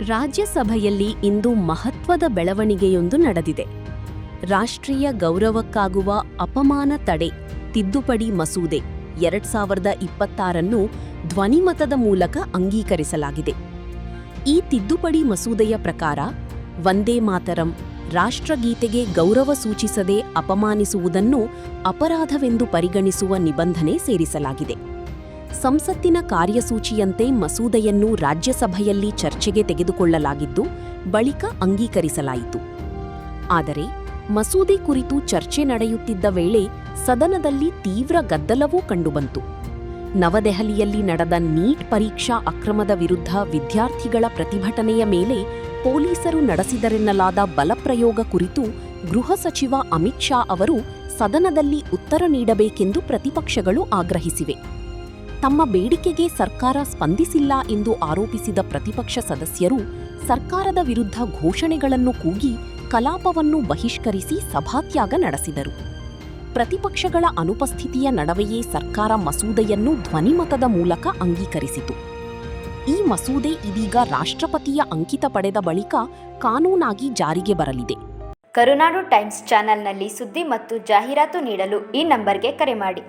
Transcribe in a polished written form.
ರಾಜ್ಯಸಭೆಯಲ್ಲಿ ಇಂದು ಮಹತ್ವದ ಬೆಳವಣಿಗೆಯೊಂದು ನಡೆದಿದೆ. ರಾಷ್ಟ್ರೀಯ ಗೌರವಕ್ಕಾಗುವ ಅಪಮಾನ ತಡೆ ತಿದ್ದುಪಡಿ ಮಸೂದೆ 2026 ಧ್ವನಿಮತದ ಮೂಲಕ ಅಂಗೀಕರಿಸಲಾಗಿದೆ. ಈ ತಿದ್ದುಪಡಿ ಮಸೂದೆಯ ಪ್ರಕಾರ ವಂದೇ ಮಾತರಂ ರಾಷ್ಟ್ರಗೀತೆಗೆ ಗೌರವ ಸೂಚಿಸದೆ ಅಪಮಾನಿಸುವುದನ್ನು ಅಪರಾಧವೆಂದು ಪರಿಗಣಿಸುವ ನಿಬಂಧನೆ ಸೇರಿಸಲಾಗಿದೆ. ಸಂಸತ್ತಿನ ಕಾರ್ಯಸೂಚಿಯಂತೆ ಮಸೂದೆಯನ್ನು ರಾಜ್ಯಸಭೆಯಲ್ಲಿ ಚರ್ಚೆಗೆ ತೆಗೆದುಕೊಳ್ಳಲಾಗಿದ್ದು, ಬಳಿಕ ಅಂಗೀಕರಿಸಲಾಯಿತು. ಆದರೆ ಮಸೂದೆ ಕುರಿತು ಚರ್ಚೆ ನಡೆಯುತ್ತಿದ್ದ ವೇಳೆ ಸದನದಲ್ಲಿ ತೀವ್ರ ಗದ್ದಲವೂ ಕಂಡುಬಂತು. ನವದೆಹಲಿಯಲ್ಲಿ ನಡೆದ ನೀಟ್ ಪರೀಕ್ಷಾ ಅಕ್ರಮದ ವಿರುದ್ಧ ವಿದ್ಯಾರ್ಥಿಗಳ ಪ್ರತಿಭಟನೆಯ ಮೇಲೆ ಪೊಲೀಸರು ನಡೆಸಿದರೆನ್ನಲಾದ ಬಲಪ್ರಯೋಗ ಕುರಿತು ಗೃಹ ಸಚಿವ ಅಮಿತ್ ಶಾ ಅವರು ಸದನದಲ್ಲಿ ಉತ್ತರ ನೀಡಬೇಕೆಂದು ಪ್ರತಿಪಕ್ಷಗಳು ಆಗ್ರಹಿಸಿವೆ. ತಮ್ಮ ಬೇಡಿಕೆಗೆ ಸರ್ಕಾರ ಸ್ಪಂದಿಸಿಲ್ಲ ಎಂದು ಆರೋಪಿಸಿದ ಪ್ರತಿಪಕ್ಷ ಸದಸ್ಯರು ಸರ್ಕಾರದ ವಿರುದ್ಧ ಘೋಷಣೆಗಳನ್ನು ಕೂಗಿ ಕಲಾಪವನ್ನು ಬಹಿಷ್ಕರಿಸಿ ಸಭಾತ್ಯಾಗ ನಡೆಸಿದರು. ಪ್ರತಿಪಕ್ಷಗಳ ಅನುಪಸ್ಥಿತಿಯ ನಡುವೆಯೇ ಸರ್ಕಾರ ಮಸೂದೆಯನ್ನು ಧ್ವನಿಮತದ ಮೂಲಕ ಅಂಗೀಕರಿಸಿತು. ಈ ಮಸೂದೆ ಇದೀಗ ರಾಷ್ಟ್ರಪತಿಯ ಅಂಕಿತ ಪಡೆದ ಬಳಿಕ ಕಾನೂನಾಗಿ ಜಾರಿಗೆ ಬರಲಿದೆ. ಕರುನಾಡು ಟೈಮ್ಸ್ ಚಾನೆಲ್ನಲ್ಲಿ ಸುದ್ದಿ ಮತ್ತು ಜಾಹೀರಾತು ನೀಡಲು ಈ ನಂಬರ್ಗೆ ಕರೆ ಮಾಡಿ.